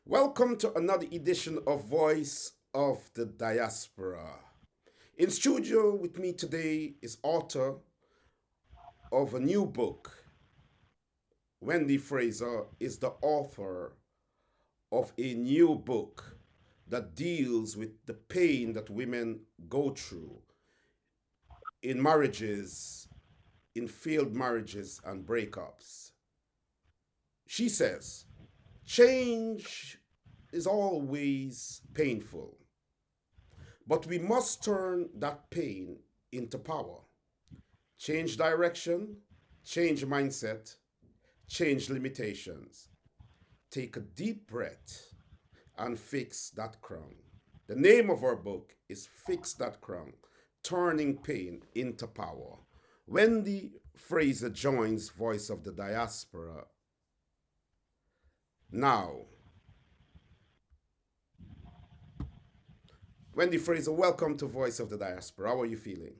Welcome to another edition of Voice of the Diaspora. In studio with me today is author of a new book. Wendy Fraser is the author of a new book that deals with the pain that women go through in marriages, in failed marriages and breakups. She says, change is always painful, but we must turn that pain into power. Change direction, change mindset, change limitations. Take a deep breath and fix that crown. The name of our book is Fix That Crown, Turning Pain into Power. Wendy Fraser joins Voice of the Diaspora now. Wendy Fraser, welcome to Voice of the Diaspora. How are you feeling?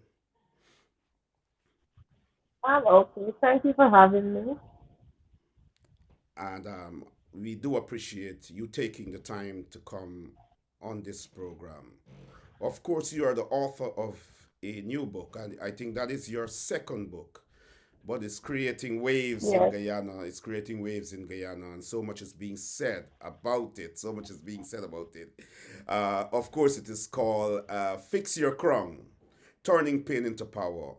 I'm okay. Thank you for having me. And we do appreciate you taking the time to come on this program. Of course, you are the author of a new book, and I think that is your second book, but it's creating waves in Yes. Guyana. It's creating waves in Guyana, and so much is being said about it. So much is being said about it. Of course, it is called Fix Your Crown, Turning Pain into Power.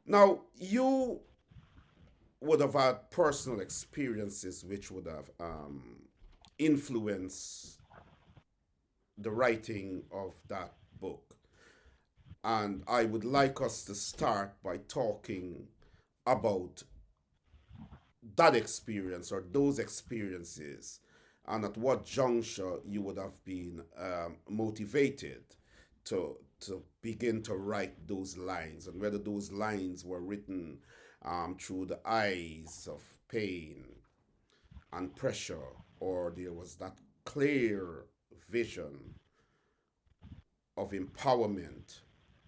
Now, you would have had personal experiences which would have influenced the writing of that book. And I would like us to start by talking about that experience or those experiences and at what juncture you would have been motivated to begin to write those lines and whether those lines were written through the eyes of pain and pressure or there was that clear vision of empowerment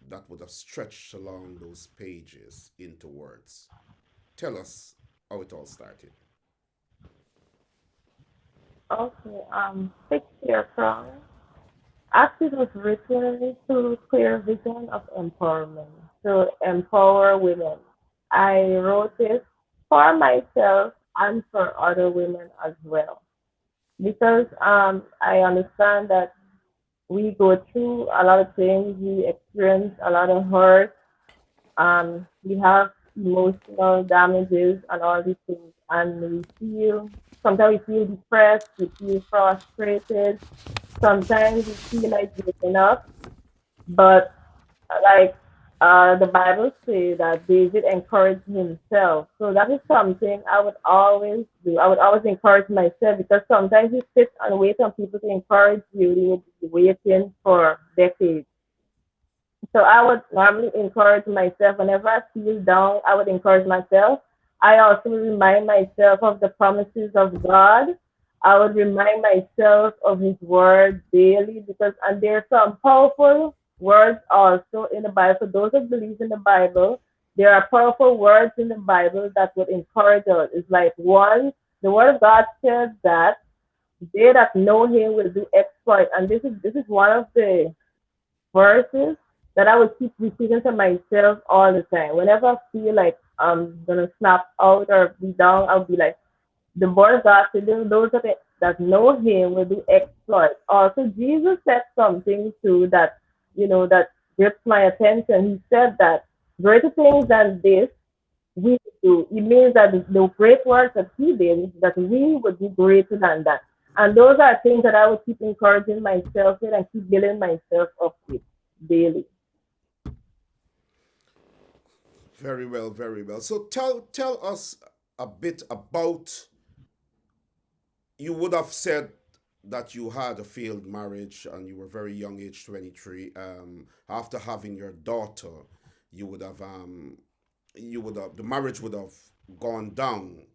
that would have stretched along those pages into words. Tell us how it all started. Okay. Fix your crown. Actually, it was written to clear vision of empowerment, to empower women. I wrote it for myself and for other women as well. Because I understand that we go through a lot of things, we experience a lot of hurt, we have emotional damages and all these things, and we feel sometimes we feel depressed, we feel frustrated, sometimes we feel like giving up, but like the Bible says that David encouraged himself. So that is something I would always do. I would always encourage myself because sometimes you sit and wait on people to encourage you. You would be waiting for decades. So I would normally encourage myself whenever I feel down. I would encourage myself. I also remind myself of the promises of God. I would remind myself of His word daily because, and there are some powerful words also in the Bible. For those who believe in the Bible, there are powerful words in the Bible that would encourage us. It's like one, the word of God says that they that know Him will do exploit, and this is one of the verses that I would keep repeating to myself all the time. Whenever I feel like I'm gonna snap out or be down, I'll be like, the word of God said, those that know Him will do exploits. Also, Jesus said something too that that gripped my attention. He said that greater things than this we do. It means that the great works that He did, that we would be greater than that. And those are things that I would keep encouraging myself with and keep building myself up with daily. Very well, very well. So tell us a bit about you would have said that you had a failed marriage and you were very young, age 23. After having your daughter, you would have the marriage would have gone down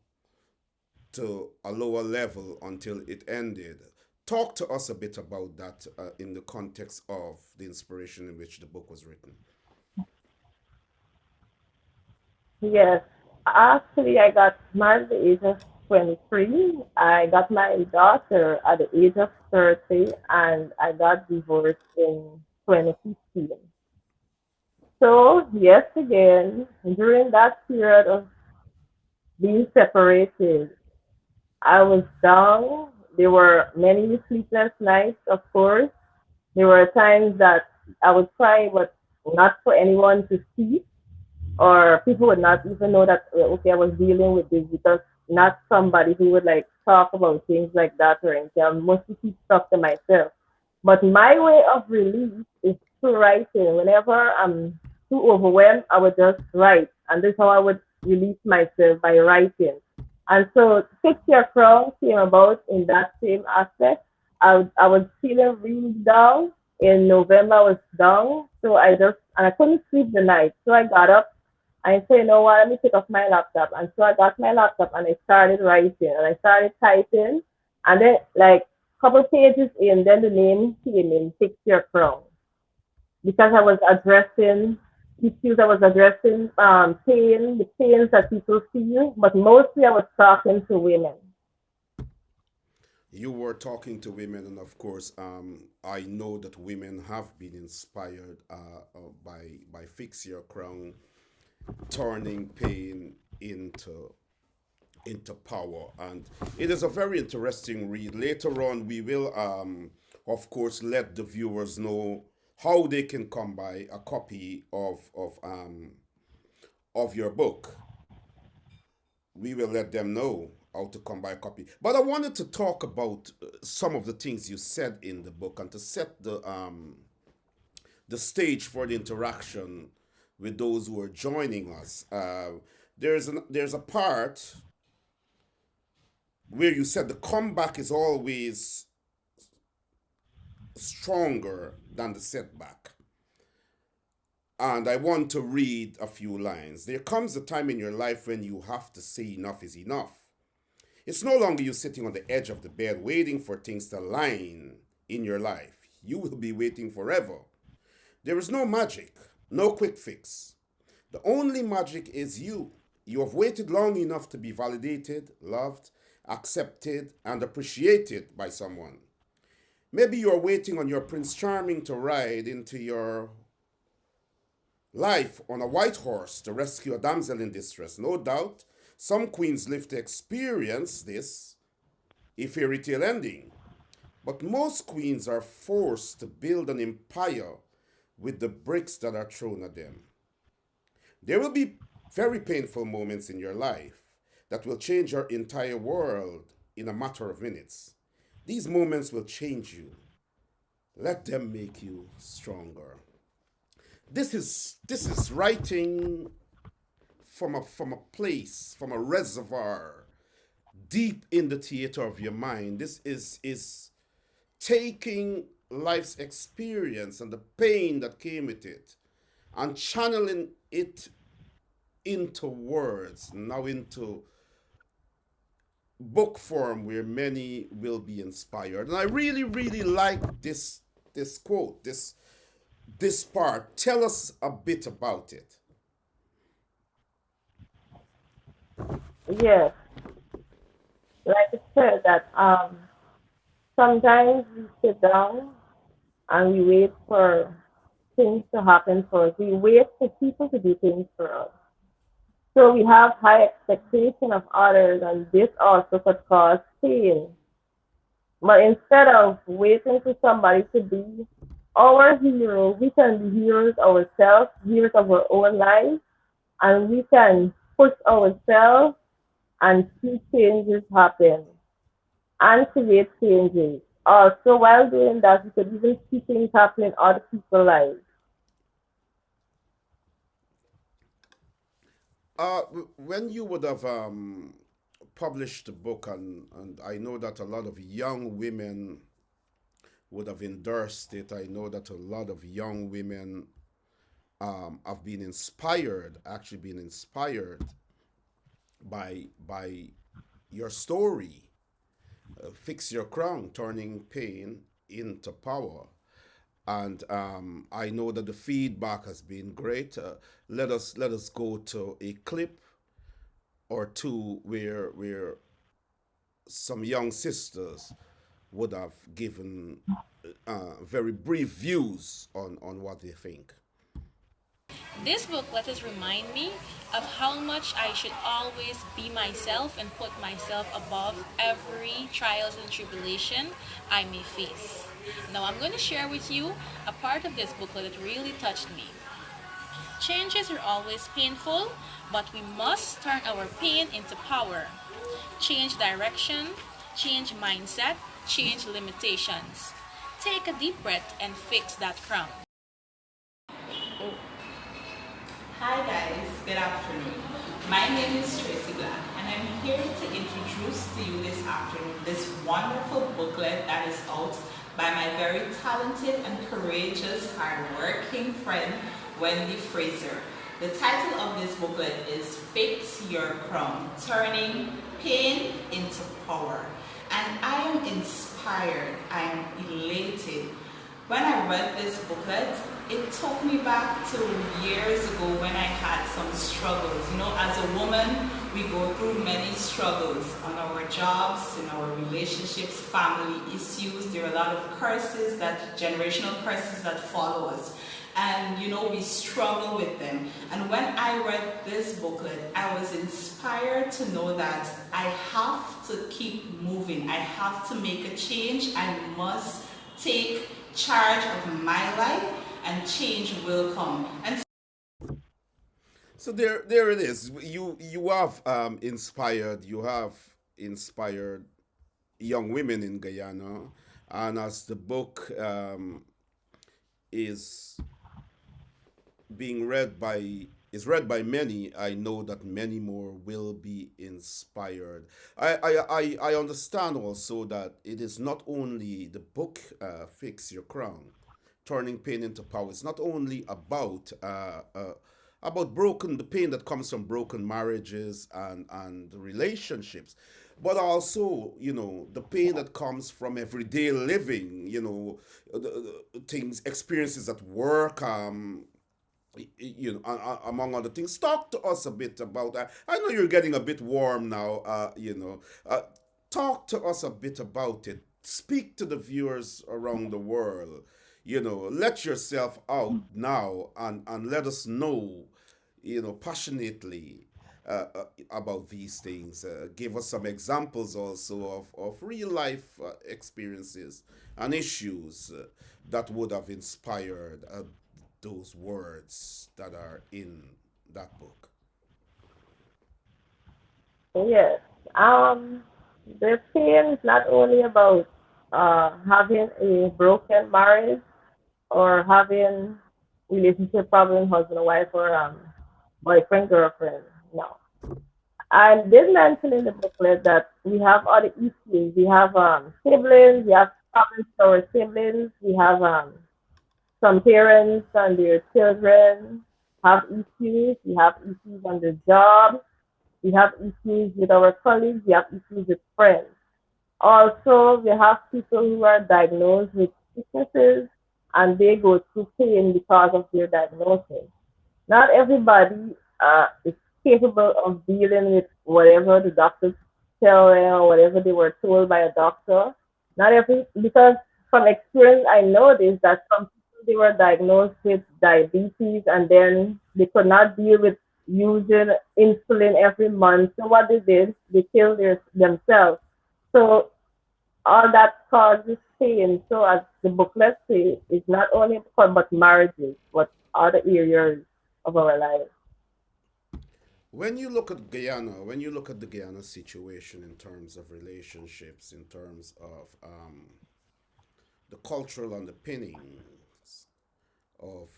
to a lower level until it ended. Talk to us a bit about that in the context of the inspiration in which the book was written. Yes. Actually, I got married at the age of 23. I got my daughter at the age of 30, and I got divorced in 2015. So, yes, again, during that period of being separated, I was down. There were many sleepless nights, of course. There were times that I would cry, but not for anyone to see, or people would not even know that okay, I was dealing with this, because not somebody who would like talk about things like that or anything. I mostly keep stuff to myself. But my way of release is through writing. Whenever I'm too overwhelmed, I would just write, and this is how I would release myself, by writing. And so Fix Your Crown came about in that same aspect. I was feeling really down. In November, I was down, so I couldn't sleep the night. So I got up and said, you know what, let me take off my laptop. And so I got my laptop and I started writing and I started typing. And then, like, couple pages in, then the name came in, Fix Your Crown, because I was addressing issues, I was addressing pain, the pains that people feel, but mostly I was talking to women. You were talking to women, and of course, I know that women have been inspired by Fix Your Crown, turning pain into power. And it is a very interesting read. Later on, we will, of course, let the viewers know how they can come by a copy of your book. We will let them know how to come by a copy. But I wanted to talk about some of the things you said in the book and to set the stage for the interaction with those who are joining us. There's a part where you said the comeback is always stronger than the setback. And I want to read a few lines. There comes a time in your life when you have to say enough is enough. It's no longer you sitting on the edge of the bed waiting for things to align in your life. You will be waiting forever. There is no magic, no quick fix. The only magic is you. You have waited long enough to be validated, loved, accepted, and appreciated by someone. Maybe you're waiting on your Prince Charming to ride into your life on a white horse to rescue a damsel in distress. No doubt, some queens live to experience this, a fairy tale ending. But most queens are forced to build an empire with the bricks that are thrown at them. There will be very painful moments in your life that will change your entire world in a matter of minutes. These moments will change you. Let them make you stronger. This is writing from a place, from a reservoir deep in the theater of your mind. This is taking life's experience and the pain that came with it and channeling it into words, now into book form where many will be inspired. And I really, really like this quote, this part. Tell us a bit about it. Yes, like I said, that sometimes we sit down and we wait for things to happen for us. We wait for people to do things for us. So we have high expectation of others, and this also could cause pain. But instead of waiting for somebody to be our hero, we can be heroes ourselves, heroes of our own lives, and we can push ourselves and see changes happen and create changes. Also, while doing that, we could even see things happen in other people's lives. When you would have published the book, and I know that a lot of young women would have endorsed it. I know that a lot of young women have been inspired, actually been inspired by your story, Fix Your Crown, turning pain into power. And I know that the feedback has been great. Let us go to a clip or two where some young sisters would have given very brief views on what they think. This book let us remind me of how much I should always be myself and put myself above every trials and tribulation I may face. Now I'm going to share with you a part of this booklet that really touched me. Changes are always painful, but we must turn our pain into power. Change direction, change mindset, change limitations. Take a deep breath and fix that crown. Hi guys, good afternoon. My name is Tracy Black and I'm here to introduce to you this afternoon this wonderful booklet that is out by my very talented and courageous, hardworking friend, Wendy Fraser. The title of this booklet is Fix Your Crown, Turning Pain into Power. And I am inspired, I am elated. When I read this booklet, it took me back to years ago when I had some struggles. You know, as a woman, we go through many struggles on our jobs, in our relationships, family issues. There are a lot of curses, generational curses that follow us. And you know, we struggle with them. And when I read this booklet, I was inspired to know that I have to keep moving. I have to make a change. I must take charge of my life and change will come. And So there it is. You have inspired young women in Guyana, and as the book is being read by many, I know that many more will be inspired. I understand also that it is not only the book, Fix Your Crown, Turning Pain into Power. It's not only about broken the pain that comes from broken marriages and relationships, but also, the pain that comes from everyday living, things, experiences at work, among other things. Talk to us a bit about that. I know you're getting a bit warm now. Talk to us a bit about it. Speak to the viewers around the world. Let yourself out now and let us know, passionately, about these things. Give us some examples also of real life experiences and issues that would have inspired those words that are in that book. Yes. Um, the pain is not only about having a broken marriage or having relationship problems, husband and wife, or boyfriend girlfriend. No. I did mention in the booklet that we have other issues. We have siblings. We have problems with our siblings. We have some parents and their children have issues. We have issues on the job. We have issues with our colleagues. We have issues with friends. Also, we have people who are diagnosed with sicknesses and they go through pain because of their diagnosis. Not everybody is capable of dealing with whatever the doctors tell them or whatever they were told by a doctor. Not every because from experience I know this that some people they were diagnosed with diabetes and then they could not deal with using insulin every month. So what they did, they killed themselves. So all that causes pain. So as the booklet says, it's not only for but marriages, but other areas of our life. When you look at the Guyana situation in terms of relationships, in terms of the cultural underpinnings of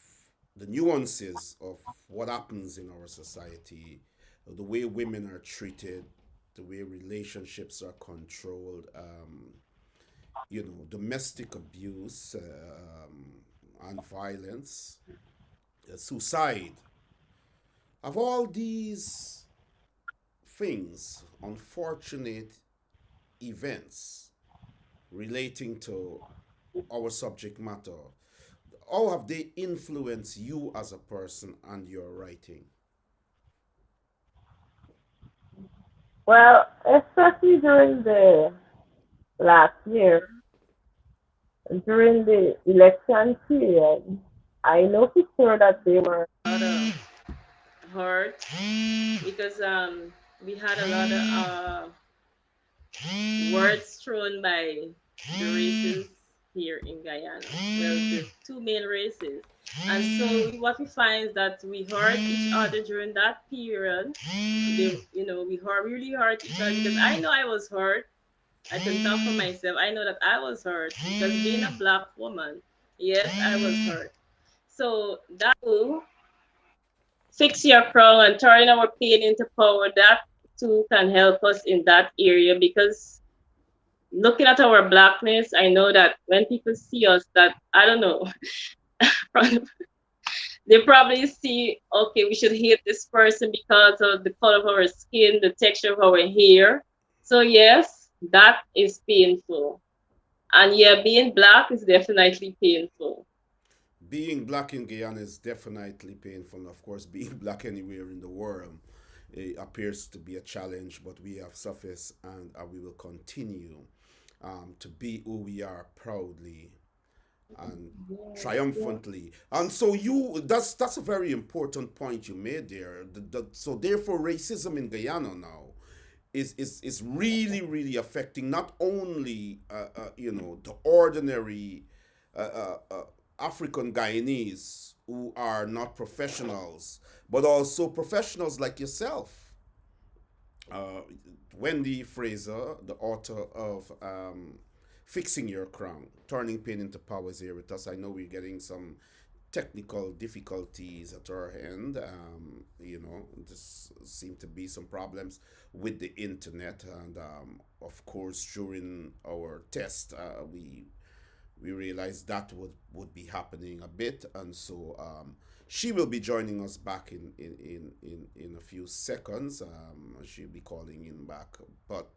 the nuances of what happens in our society, the way women are treated, the way relationships are controlled, domestic abuse and violence, suicide. Of all these things, unfortunate events relating to our subject matter, how have they influenced you as a person and your writing? Well, especially during the last year, during the election period, I know for sure that they were a lot of hurt because we had a lot of words thrown by the races here in Guyana. Well, the two main races. And so what we find is that we hurt each other during that period. We really hurt each other because I know I was hurt. I can talk for myself. I know that I was hurt because being a black woman, yes, I was hurt. So that too, fix your crown and turn our pain into power, that too can help us in that area because looking at our blackness, I know that when people see us, that I don't know, they probably see, okay, we should hate this person because of the color of our skin, the texture of our hair. So yes, that is painful. And yeah, being black is definitely painful. Being black in Guyana is definitely painful, and of course, being black anywhere in the world appears to be a challenge, but we have surfaced and we will continue to be who we are proudly and yes, yes. triumphantly. And so that's a very important point you made there. So therefore, racism in Guyana now is really really affecting not only the ordinary uh, uh, uh, African Guyanese who are not professionals, but also professionals like yourself, uh, Wendy Fraser, the author of Fixing Your Crown, Turning Pain into Power, is here with us. I know we're getting some technical difficulties at our end. This seem to be some problems with the internet, and of course, during our test, we realized that would be happening a bit, and so she will be joining us back in a few seconds. She'll be calling in back, but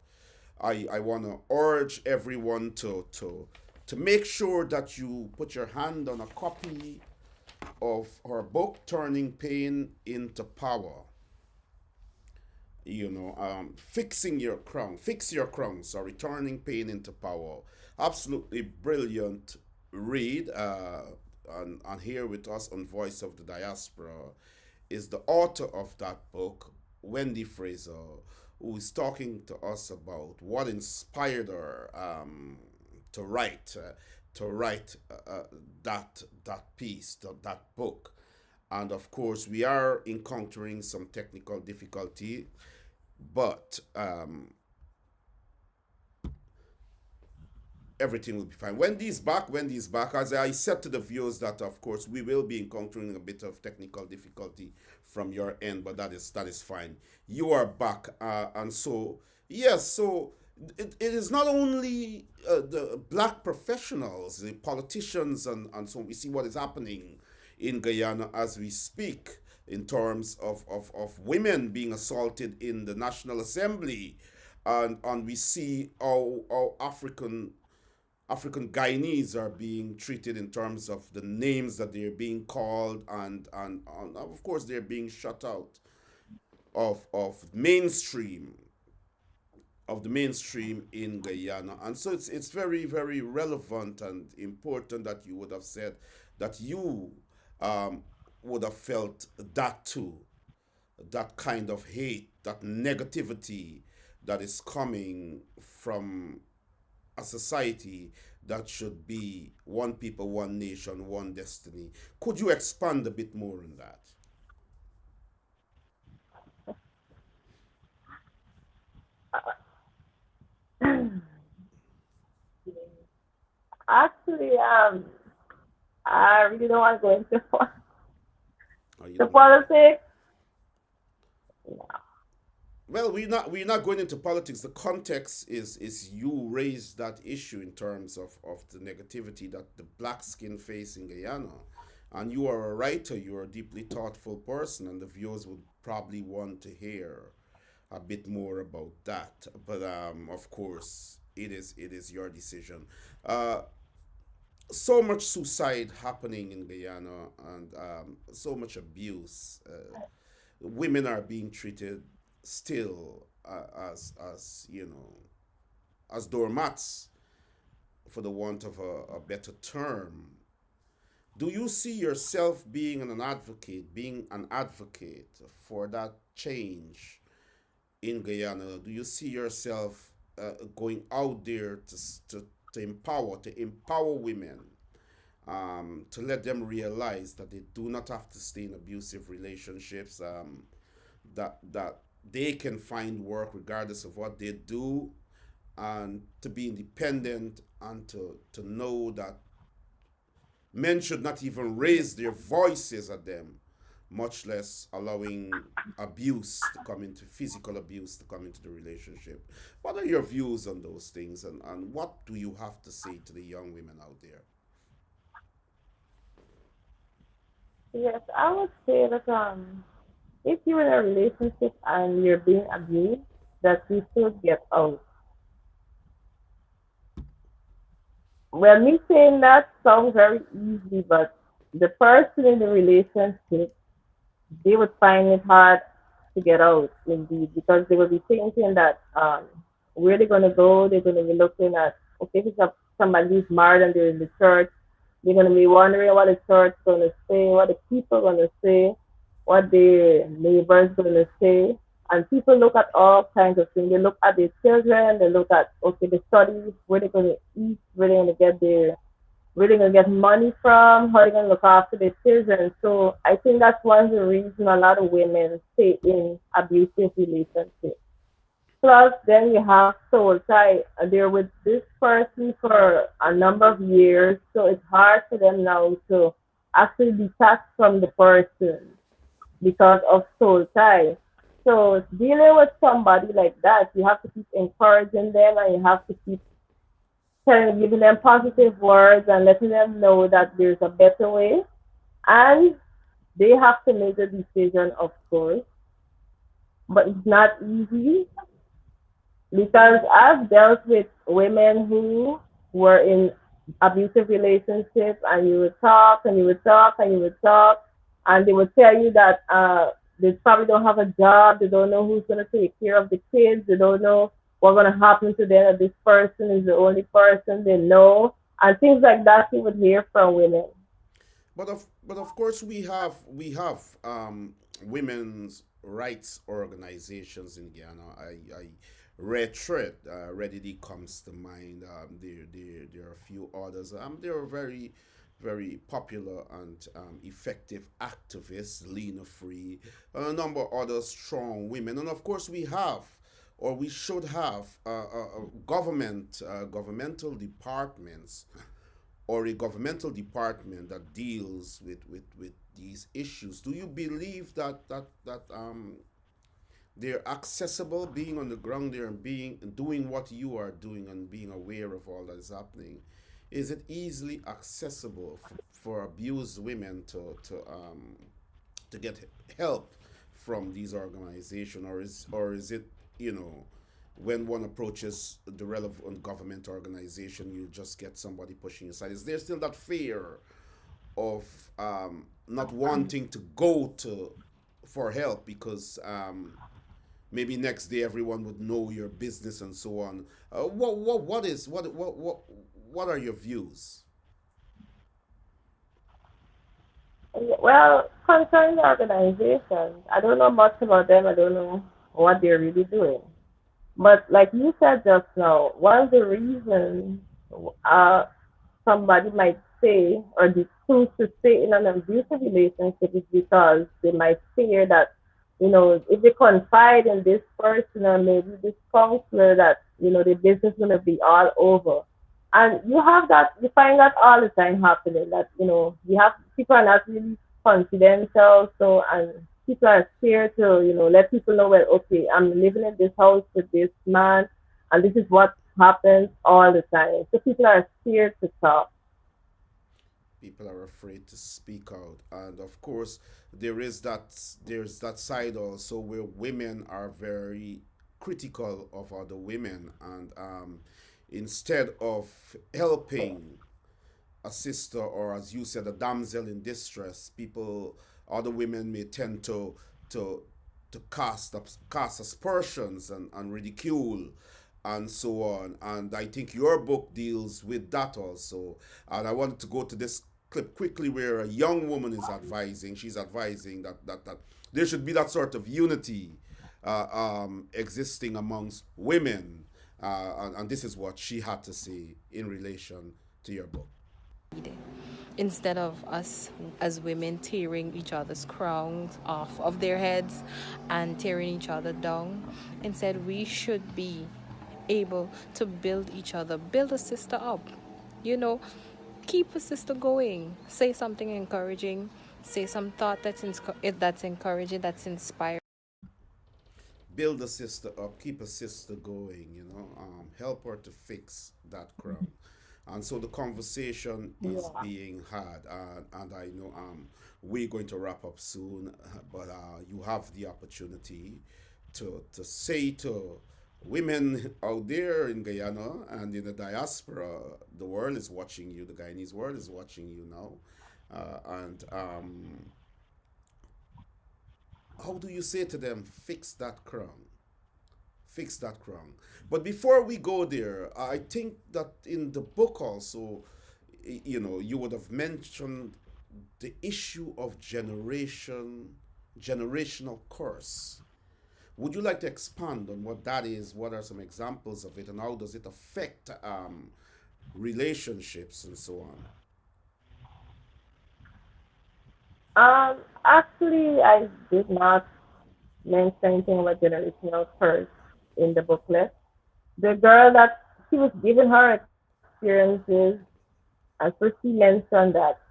I want to urge everyone to make sure that you put your hand on a copy of her book, Turning Pain into Power. Fix your crown, sorry, Turning Pain into Power. Absolutely brilliant read. And here with us on Voice of the Diaspora is the author of that book, Wendy Fraser, who is talking to us about what inspired her to write uh, to write that piece, that book. And of course, we are encountering some technical difficulty, but everything will be fine. Wendy's back. Wendy's back. As I said to the viewers, that of course we will be encountering a bit of technical difficulty from your end, but that is fine. You are back, and so yes, so it is not only the black professionals, the politicians, and so we see what is happening in Guyana as we speak in terms of women being assaulted in the National Assembly, and we see how African Guyanese are being treated in terms of the names that they're being called, and of course they're being shut out of the mainstream in Guyana. And so it's very very relevant and important that you would have said that you um, would have felt that too, that kind of hate, that negativity that is coming from a society that should be one people, one nation, one destiny. Could you expand a bit more on that? Actually, I really don't want to go into Oh, you the don't want to go? politics. Well, we're not going into politics. The context is you raised that issue in terms of the negativity that the black skin face in Guyana, and you are a writer. You are a deeply thoughtful person, and the viewers would probably want to hear a bit more about that. But of course, it is your decision. Uh, so much suicide happening in Guyana, and so much abuse. Women are being treated still as as doormats, for the want of a better term. Do you see yourself being an advocate for that change in Guyana? Do you see yourself going out there to empower women, to let them realize that they do not have to stay in abusive relationships, that they can find work regardless of what they do, and to be independent, and to know that men should not even raise their voices at them, much less allowing physical abuse to come into the relationship. What are your views on those things, and what do you have to say to the young women out there? Yes, I would say that if you're in a relationship and you're being abused, that you should get out. Well, me saying that sounds very easy, but the person in the relationship, they would find it hard to get out, indeed, because they would be thinking that where they're going to go, they're going to be looking at, okay, if it's somebody who's married and they're in the church, they're going to be wondering what the church is going to say, what the people are going to say, what the neighbors going to say. And people look at all kinds of things. They look at their children, they look at, okay, the studies, where they're going to eat, where they're gonna get money from, how they're gonna look after their children. So I think that's one of the reasons a lot of women stay in abusive relationships. Plus, then you have soul tie. They're with this person for a number of years, so it's hard for them now to actually detach from the person because of soul tie. So dealing with somebody like that, you have to keep encouraging them, and you have to keep giving them positive words and letting them know that there's a better way. And they have to make the decision, of course, but it's not easy because I've dealt with women who were in abusive relationships, and you would talk and you would talk and you would talk, and they would tell you that they probably don't have a job, they don't know who's going to take care of the kids, they don't know what's going to happen to them, that this person is the only person they know, and things like that you would hear from women. But of course, we have women's rights organizations in Guyana. I Red Thread readily comes to mind. There are a few others. They are very popular and effective activists. Lena Free, and a number of other strong women, and of course we have, or we should have, governmental departments, or a governmental department that deals with these issues. Do you believe that they're accessible, being on the ground there and being doing what you are doing and being aware of all that is happening? Is it easily accessible for abused women to get help from these organizations, or is it, you know when one approaches the relevant government organization, you just get somebody pushing aside? Is there still that fear of not wanting to go to for help because maybe next day everyone would know your business and so on? What are your views? Well, concerning the organizations, I don't know much about them. I don't know what they're really doing. But like you said just now, one of the reasons uh, somebody might stay or choose to stay in an abusive relationship is because they might fear that, if they confide in this person or maybe this counselor, that, the business is going to be all over. And you find that all the time happening, that, you have people are not really confidential. So, and People are scared to, let people know, well, okay, I'm living in this house with this man, and this is what happens all the time. So people are scared to talk. People are afraid to speak out, and of course there is that there's that side also where women are very critical of other women, and instead of helping a sister, or as you said, a damsel in distress, people, other women may tend to to cast aspersions and ridicule and so on. And I think your book deals with that also. And I wanted to go to this clip quickly where a young woman is advising. She's advising that there should be that sort of unity existing amongst women. And this is what she had to say in relation to your book. Instead of us as women tearing each other's crowns off of their heads and tearing each other down. Instead, we should be able to build each other, build a sister up. You know, keep a sister going. Say something encouraging. Say some thought that's encouraging, that's inspiring. Build a sister up, keep a sister going, help her to fix that crown. And so the conversation is Yeah. being had, and I know we're going to wrap up soon, but you have the opportunity to say to women out there in Guyana and in the diaspora, the world is watching you, the Guyanese world is watching you now. And how do you say to them, fix that crown? Fix that crown. But before we go there, I think that in the book also, you would have mentioned the issue of generational curse. Would you like to expand on what that is? What are some examples of it, and how does it affect relationships and so on? Actually, I did not mention anything about generational curse in the booklet. The girl that she was giving her experiences, and so she mentioned that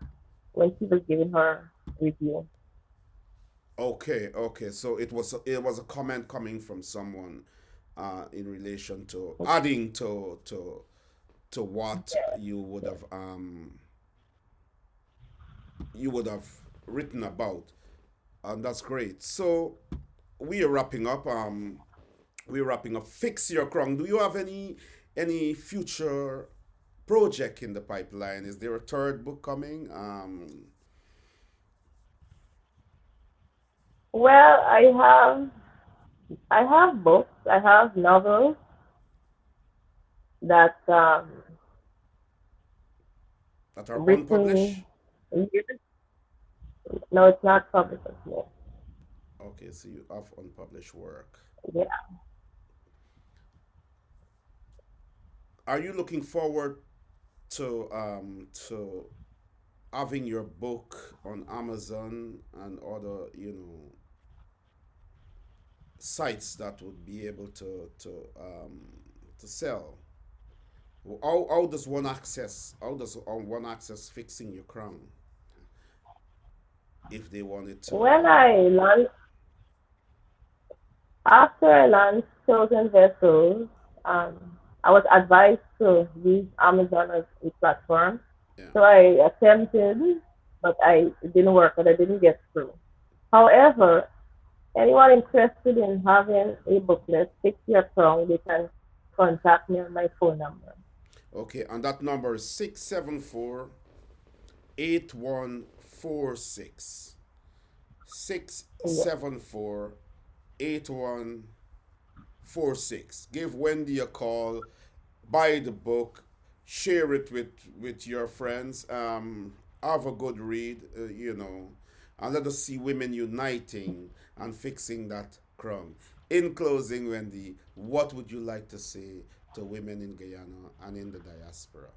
when she was giving her review. Okay, okay. So it was a comment coming from someone in relation to adding to what you would have written about, and that's great. So we are wrapping up. We're wrapping up. Fix your crown. Do you have any future project in the pipeline? Is there a third book coming? Well, I have books, I have novels that That are written unpublished? years. No, it's not published yet. Okay, so you have unpublished work. Yeah. Are you looking forward to having your book on Amazon and other sites that would be able to sell? How does one access? How does one access fixing your crown if they wanted to? When I launched, after I launched Chosen Vessels, I was advised to use Amazon as a platform. Yeah. So I attempted, but it didn't work, but I didn't get through. However, anyone interested in having a booklet, Fix Your Crown, they can contact me on my phone number. Okay, and that number is 674-8146. Six Yeah. seven four 8146. Give Wendy a call, buy the book, share it with your friends. Have a good read, and let us see women uniting and fixing that crown. In closing, Wendy, what would you like to say to women in Guyana and in the diaspora?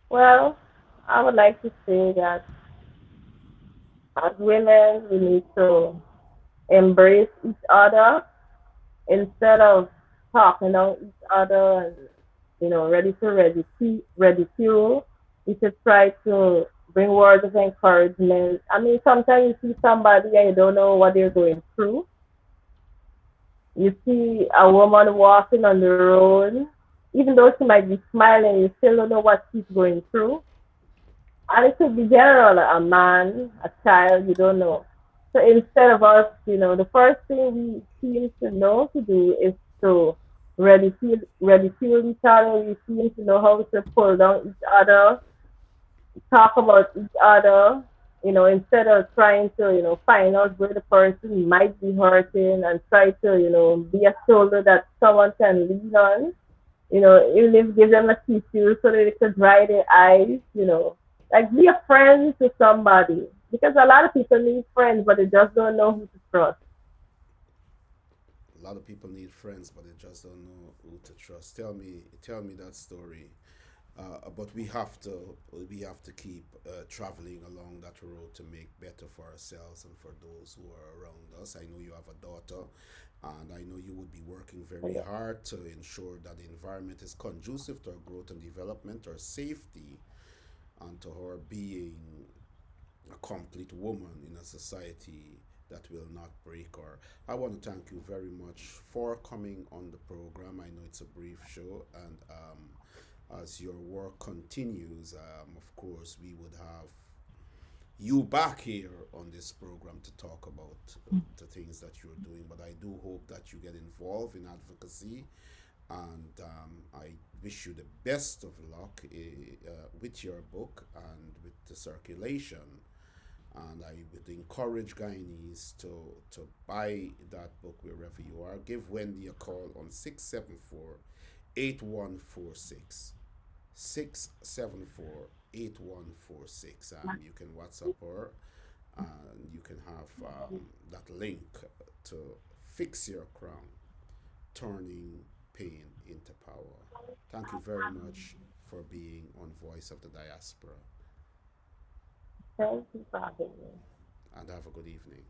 Well, I would like to say that as women, we need to embrace each other instead of talking down each other and ready to ridicule. We should try to bring words of encouragement. I mean, sometimes you see somebody and you don't know what they're going through. You see a woman walking on the road, even though she might be smiling, you still don't know what she's going through. And it could be general, a man, a child, you don't know. So instead of us, the first thing we seem to know to do is to ridicule each other. We seem to know how to pull down each other, talk about each other, instead of trying to, find out where the person might be hurting and try to, be a shoulder that someone can lean on, even if give them a tissue so that they can dry their eyes, like be a friend to somebody. Because a lot of people need friends, but they just don't know who to trust. A lot of people need friends, but they just don't know who to trust. Tell me that story. But we have to keep traveling along that road to make better for ourselves and for those who are around us. I know you have a daughter, and I know you would be working very Yeah. hard to ensure that the environment is conducive to her growth and development, her safety, and to her being a complete woman in a society that will not break her. I want to thank you very much for coming on the program. I know it's a brief show, and as your work continues, of course, we would have you back here on this program to talk about the things that you're doing. But I do hope that you get involved in advocacy, and I wish you the best of luck with your book and with the circulation. And I would encourage Guyanese to buy that book wherever you are. Give Wendy a call on 674-8146. 674-8146. You can WhatsApp her, and you can have that link to Fix Your Crown, turning pain into power. Thank you very much for being on Voice of the Diaspora, Thank you for having me. and have a good evening.